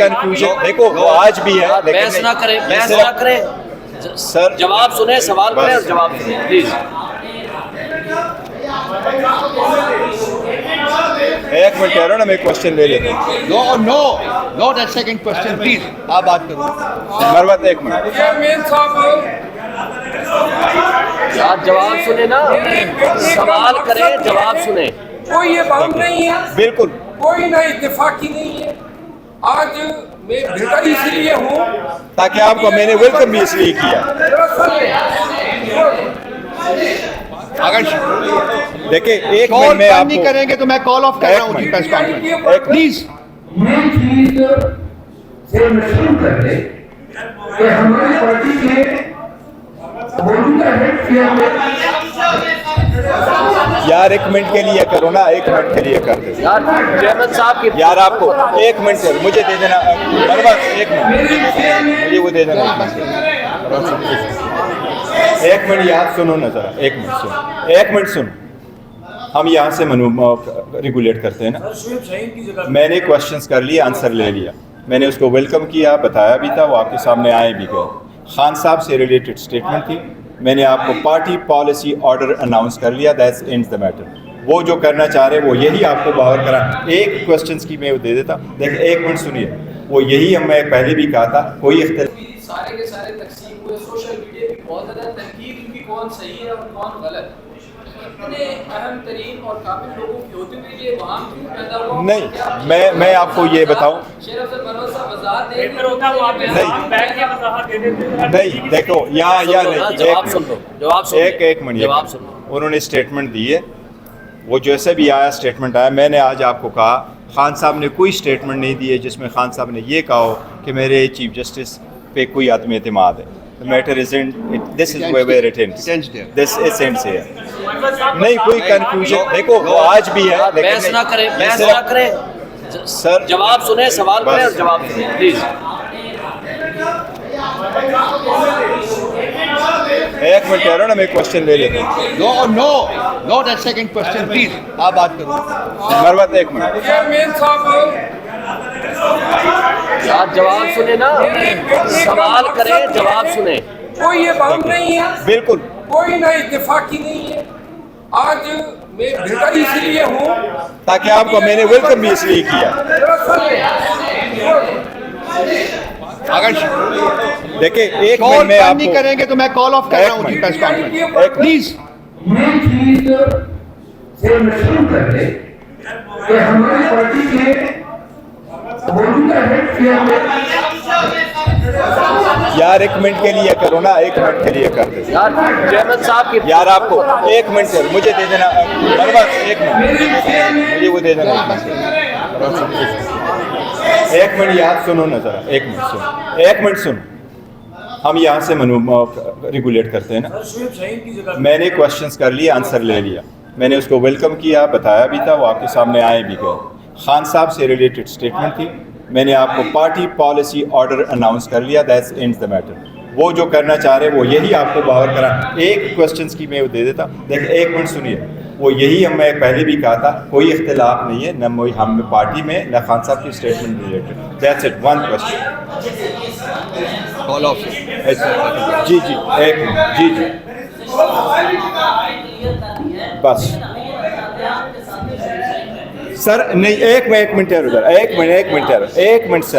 Confusion देखो वो आज भी है, बहस ना करें सर, जवाब सुने, सवाल करें और जवाब सुने प्लीज। एक मिनट कह रहा हूँ ना, मैं क्वेश्चन ले लेता हूँ। Know that second question please, आप बात करो। मरवत एक मिनट, आप जवाब सुने ना, सवाल करें जवाब सुने। कोई ये बात नहीं है, बिल्कुल कोई ना इत्तेफाकी नहीं है। आज मैं भेटा इसलिए हूँ ताकि आपको मैंने वेलकम भी इसलिए किया। अगर देखिए एक कॉल मिनट में बंद नहीं आपको करेंगे तो मैं कॉल ऑफ कर रहा हूँ प्रेस कॉन्फ्रेंस, प्लीज। ये चीज से शुरू कर दे कि हमारी पार्टी के मौजूदा हेड चेयरमैन यार एक मिनट के लिए करो ना, एक मिनट के लिए कर दे यार चेयरमैन साहब की यार, आपको एक मिनट से मुझे दे देना मरवत, एक मिनट मुझे वो दे देना। एक मिनट याद सुनो ना जरा, एक मिनट सुनो, एक मिनट सुनो। हम यहाँ से रेगुलेट करते हैं ना। मैंने क्वेश्चंस कर लिए, आंसर ले लिया, मैंने उसको वेलकम किया, बताया भी था, वो आपके सामने आए भी गए। खान साहब से रिलेटेड स्टेटमेंट थी, मैंने आपको पार्टी पॉलिसी ऑर्डर अनाउंस कर लिया, दैट्स एंड्स द मैटर। वो जो करना चाह रहे वो यही आपको बाहर करा। एक क्वेश्चंस की मैं वो दे देता, देखिए एक मिनट सुनिए, वो यही मैं पहले भी कहा था, कोई इख्तिलाफ सारे के सारे तकसीम हुए, सोशल मीडिया की बहुत ज़्यादा तनकीद उनकी कौन सही है और कौन गलत। इतने अहम तरीन और काबिल लोगों की होते हुए ये वहाँ क्यों पैदा हुआ? नहीं, मैं आपको ये बताऊं, शेर अफजल मनोज साहब वजाहत दे नहीं देखो यहाँ नहीं, जवाब सुन लो, जवाब सुन लो, एक मिनट, जवाब सुन लो। उन्होंने स्टेटमेंट दी है, वो जैसे भी आया स्टेटमेंट आया। मैंने आज आपको कहा खान साहब ने कोई स्टेटमेंट नहीं दी है जिसमें खान साहब ने ये कहा हो कि मेरे चीफ जस्टिस पे कोई आदमी एतमाद है। The matter isn't, this is where it ends. This is ends here. नहीं कोई कंफ्यूजन देखो वो आज भी है, बहस ना करें सर, जवाब सुने, सवाल करें और जवाब सुने प्लीज। एक मिनट कह रहा हूँ ना, मैं क्वेश्चन ले लेता हूँ। Know that second question please, आप बात करो। मरवत एक मिनट, चेयरमैन साहब आप जवाब सुने ना, सवाल करें जवाब सुने। कोई ये बात नहीं है, बिल्कुल कोई ना इत्तेफाकी नहीं है। आज मैं भेटा इसलिए हूँ ताकि आपको मैंने वेलकम भी इसलिए किया। अगर देखिए एक कॉल मिनट में बंद नहीं आपको करेंगे तो मैं कॉल ऑफ कर रहा हूँ प्रेस कॉन्फ्रेंस, प्लीज। ये चीज से शुरू कर दे कि हमारी पार्टी के मौजूदा हेड चेयरमैन यार एक मिनट के लिए करो ना, एक मिनट के लिए कर दे यार चेयरमैन साहब की यार, आपको एक मिनट से मुझे दे देना मरवत, एक मिनट मुझे वो दे देना। एक मिनट याद सुनो ना जरा, एक मिनट सुनो, एक मिनट सुनो। हम यहाँ से रेगुलेट करते हैं ना। मैंने क्वेश्चंस कर लिए, आंसर ले लिया, मैंने उसको वेलकम किया, बताया भी था, वो आपके सामने आए भी गए। खान साहब से रिलेटेड स्टेटमेंट थी, मैंने आपको पार्टी पॉलिसी ऑर्डर अनाउंस कर लिया, दैट्स एंड्स द मैटर। वो जो करना चाह रहे वो यही आपको बाहर करा। एक क्वेश्चंस की मैं वो दे देता, देखिए एक मिनट सुनिए, वो यही मैं पहले भी कहा था, कोई इख्तिलाफ नहीं है, न हम पार्टी में न खान साहब की statement related, that's it, one question call off. जी एक मिनट, जी बस सर, नहीं एक मिनट है उधर, एक मिनट सर,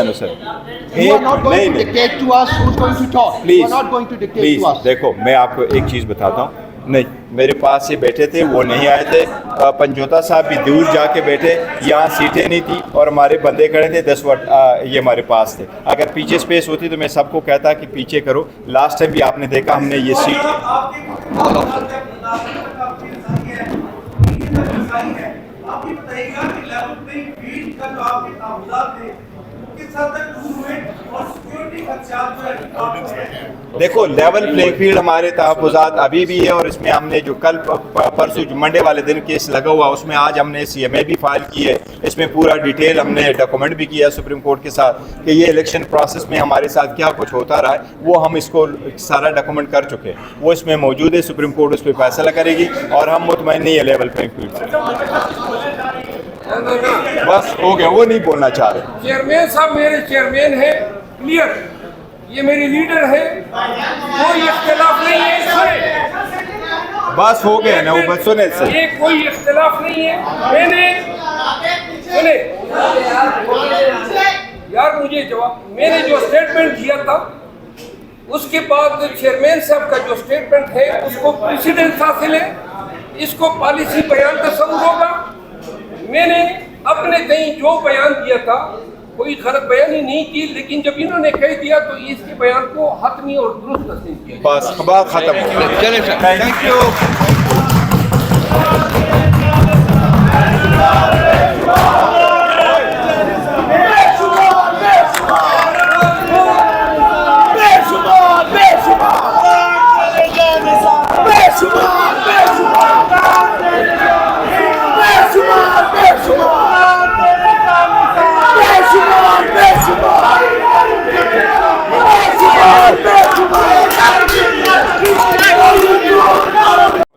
प्लीज देखो मैं आपको एक चीज़ बताता हूँ। नहीं, मेरे पास से बैठे थे, वो नहीं आए थे। पंजोता साहब भी दूर जाके बैठे, यहाँ सीटें नहीं थी और हमारे बंदे खड़े थे 10 वोट ये हमारे पास थे। अगर पीछे स्पेस होती तो मैं सबको कहता कि पीछे करो। लास्ट टाइम भी आपने देखा हमने ये आपकी बताइएगा कि लेवल प्लेइंग फील्ड का जो आपके तामुलात थे किस हद तक मूवमेंट और सिक्योरिटी खदशात जो है। देखो लेवल प्लेइंग फील्ड हमारे तहफ़्फ़ुज़ात अभी भी है और इसमें हमने जो कल परसों जो मंडे वाले दिन केस लगा हुआ उसमें आज हमने CMA भी फाइल की है। इसमें पूरा डिटेल हमने डॉक्यूमेंट भी किया सुप्रीम कोर्ट के साथ कि ये इलेक्शन प्रोसेस में हमारे साथ क्या कुछ होता रहा है, वो हम इसको सारा डॉक्यूमेंट कर चुके हैं, वो इसमें मौजूद है। सुप्रीम कोर्ट उस पर फैसला करेगी और हम मुतमईन नहीं है लेवल प्लेइंग फील्ड से। बस हो गया, वो नहीं बोलना चाह रहे। चेयरमैन साहब मेरे चेयरमैन है, क्लियर, ये मेरी लीडर है, कोई इख्तिलाफ नहीं है इसमें। बस हो गया ना, वो बस सुने से। ये कोई इख्तिलाफ नहीं है। मैंने सुने यार, मुझे जवाब, मैंने जो स्टेटमेंट दिया था उसके बाद चेयरमैन साहब का जो स्टेटमेंट है उसको प्रेसिडेंस हासिल है, इसको पॉलिसी बयान तस्वुर होगा। मैंने अपने कहीं जो बयान दिया था कोई गलत बयानी नहीं की, लेकिन जब इन्होंने कह दिया तो इसके बयान को हतमी और दुरुस्त तस्लीम किया। बस बात खत्म हो गई। चले सर, थैंक यू।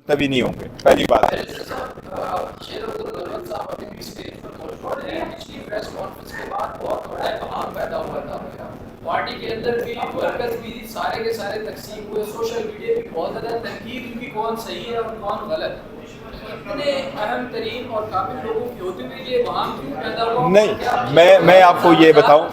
तभी नहीं होंगे, पहली बात है। पार्टी के अंदर भी वर्कर्स भी सारे के सारे तकसीम हुए, सोशल मीडिया भी बहुत ज़्यादा तनकीद हुई, कौन सही है और कौन गलत। इतने अहम तरीन और काबिल लोगों की होते हुए ये वहाँ क्यों पैदा हुआ? नहीं, मैं आपको ये बताऊं,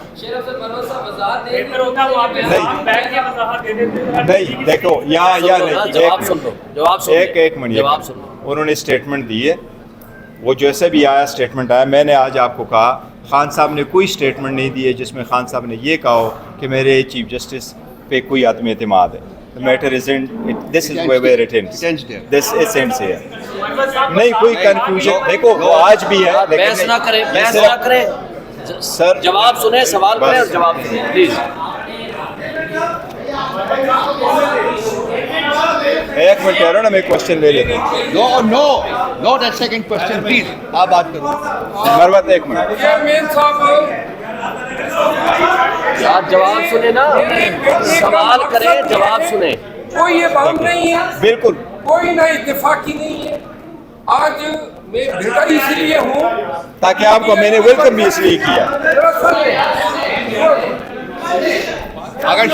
नहीं देखो यहाँ नहीं, जवाब सुन लो, जवाब सुन लो, एक मिनट, जवाब सुन लो। उन्होंने स्टेटमेंट दी है, वो जैसे भी आया स्टेटमेंट आया। मैंने आज आपको कहा खान साहब ने कोई स्टेटमेंट नहीं दी है जिसमें खान साहब ने ये कहा हो कि मेरे चीफ जस्टिस पे कोई आदमी एतमाद है। The matter isn't, this is where it ends. This is ends here. नहीं कोई कंफ्यूजन, देखो वो आज भी है, बहस ना करें, बहस ना करें सर, जवाब सुने, सवाल करें और जवाब सुने प्लीज। एक मिनट कह रहा हूँ ना, मैं क्वेश्चन ले लेता हूँ। Know that second question please, आप बात करो। मरवत एक मिनट, चेयरमैन साहब आप जवाब सुने ना, सवाल करें, जवाब सुने। कोई ये बात नहीं है, बिल्कुल कोई ना इत्तेफाकी नहीं है। आज मैं बेहतर इसलिए हूँ ताकि आपको मैंने वेलकम भी इसलिए किया। अगर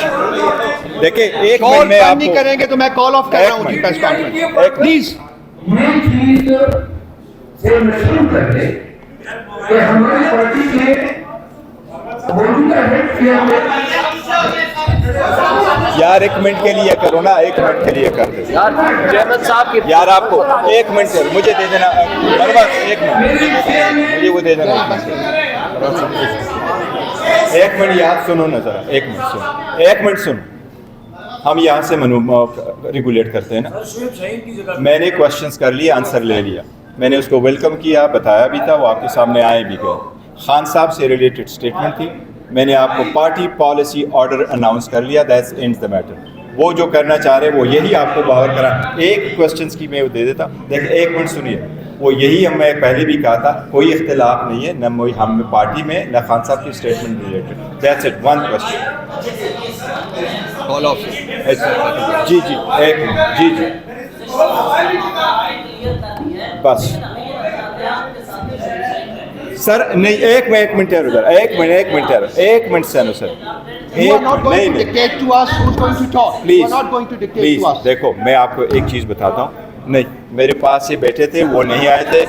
देखिए एक कॉल मिनट में नहीं आपको करेंगे तो मैं कॉल ऑफ कर रहा हूँ जी प्रेस कॉन्फ्रेंस, प्लीज। मेन चीज से मशहूर कर ले कि हमारी पार्टी के मौजूदा हेड चेयरमैन, यार एक मिनट के लिए करो ना, एक मिनट के लिए कर दे यार चेयरमैन साहब की यार, आपको एक मिनट कर, मुझे दे देना मरवत, एक मिनट मुझे वो दे देना। एक मिनट याद सुनो ना जरा, एक मिनट सुनो, एक मिनट सुनो। हम यहाँ से रेगुलेट करते हैं ना। मैंने क्वेश्चंस कर लिए, आंसर ले लिया, मैंने उसको वेलकम किया, बताया भी था, वो आपके सामने आए भी गए। खान साहब से रिलेटेड स्टेटमेंट थी, मैंने आपको पार्टी पॉलिसी ऑर्डर अनाउंस कर लिया, दैट्स एंड्स द मैटर। वो जो करना चाह रहे वो यही आपको बाहर करा। एक क्वेश्चंस की मैं वो दे देता, देखिए एक मिनट सुनिए, वो यही मैं पहले भी कहा था, कोई इख्तिलाफ नहीं है न हम पार्टी में न खान साहब की statement related, that's it, one question. Call off जी एक मिनट, जी बस सर, नहीं एक मिनट ठहरो सर, एक मिनट ठहरो, एक minute sir, You are not going to dictate to us who's going to talk. You are not going to dictate to us. देखो मैं आपको एक चीज़ बताता हूँ, नहीं मेरे पास ये बैठे थे, वो नहीं आए थे,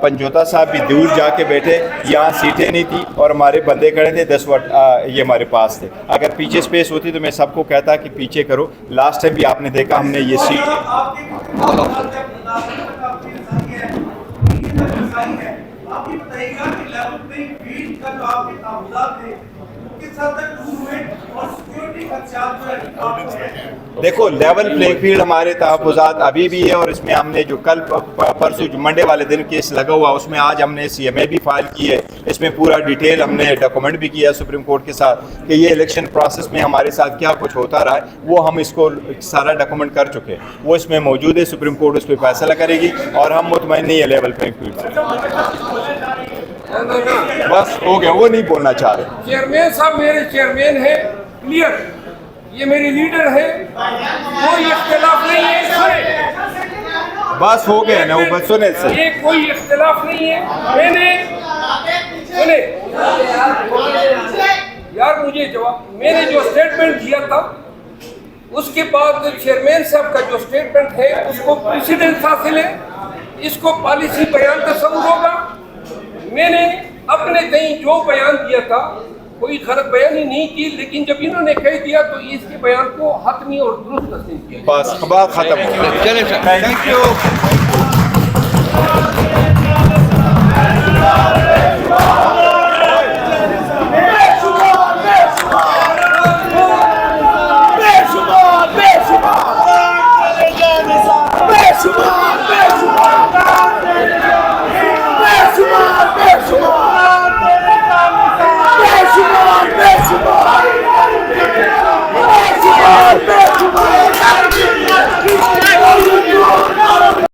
पंजोता साहब भी दूर जाके बैठे, यहाँ सीटें नहीं थी और हमारे बंदे खड़े थे 10 वोट ये हमारे पास थे। अगर पीछे स्पेस होती तो मैं सबको कहता कि पीछे करो। लास्ट टाइम भी आपने देखा हमने ये सीट आप ये बताइएगा कि लेवल प्लेइंग फील्ड का जो आपके तामुलात थे किस हद तक दूर हुए और सिक्योरिटी खदशात जो है। देखो लेवल प्लेइंग फील्ड हमारे तहफ़्फ़ुज़ात अभी भी है, और इसमें हमने जो कल परसों जो मंडे वाले दिन केस लगा हुआ उसमें आज हमने CMA भी फाइल की है, इसमें पूरा डिटेल हमने डॉक्यूमेंट भी किया सुप्रीम कोर्ट के साथ कि ये इलेक्शन प्रोसेस में हमारे साथ क्या कुछ होता रहा है, वो हम इसको सारा डॉक्यूमेंट कर चुके हैं, वो इसमें मौजूद है। सुप्रीम कोर्ट उस पर फैसला करेगी और हम मुतमईन नहीं है लेवल प्लेइंग फील्ड से। बस हो गया, वो नहीं बोलना चाह रहे। चेयरमैन साहब मेरे चेयरमैन है, क्लियर, ये मेरी लीडर है, कोई इख्तिलाफ नहीं है इसमें। बस हो गया ना, वो बस सुने से, ये कोई इख्तिलाफ नहीं है। मैंने सुने यार, मुझे जवाब, मैंने जो स्टेटमेंट दिया था उसके बाद चेयरमैन साहब का जो स्टेटमेंट है उसको प्रेसिडेंस हासिल है, इसको पॉलिसी बयान तस्वुर होगा। मैंने अपने कहीं जो बयान दिया था कोई गलत बयानी नहीं की, लेकिन जब इन्होंने कह दिया तो इसके बयान को हतमी और दुरुस्त तस्लीम किया। बस बात खत्म। Thank you.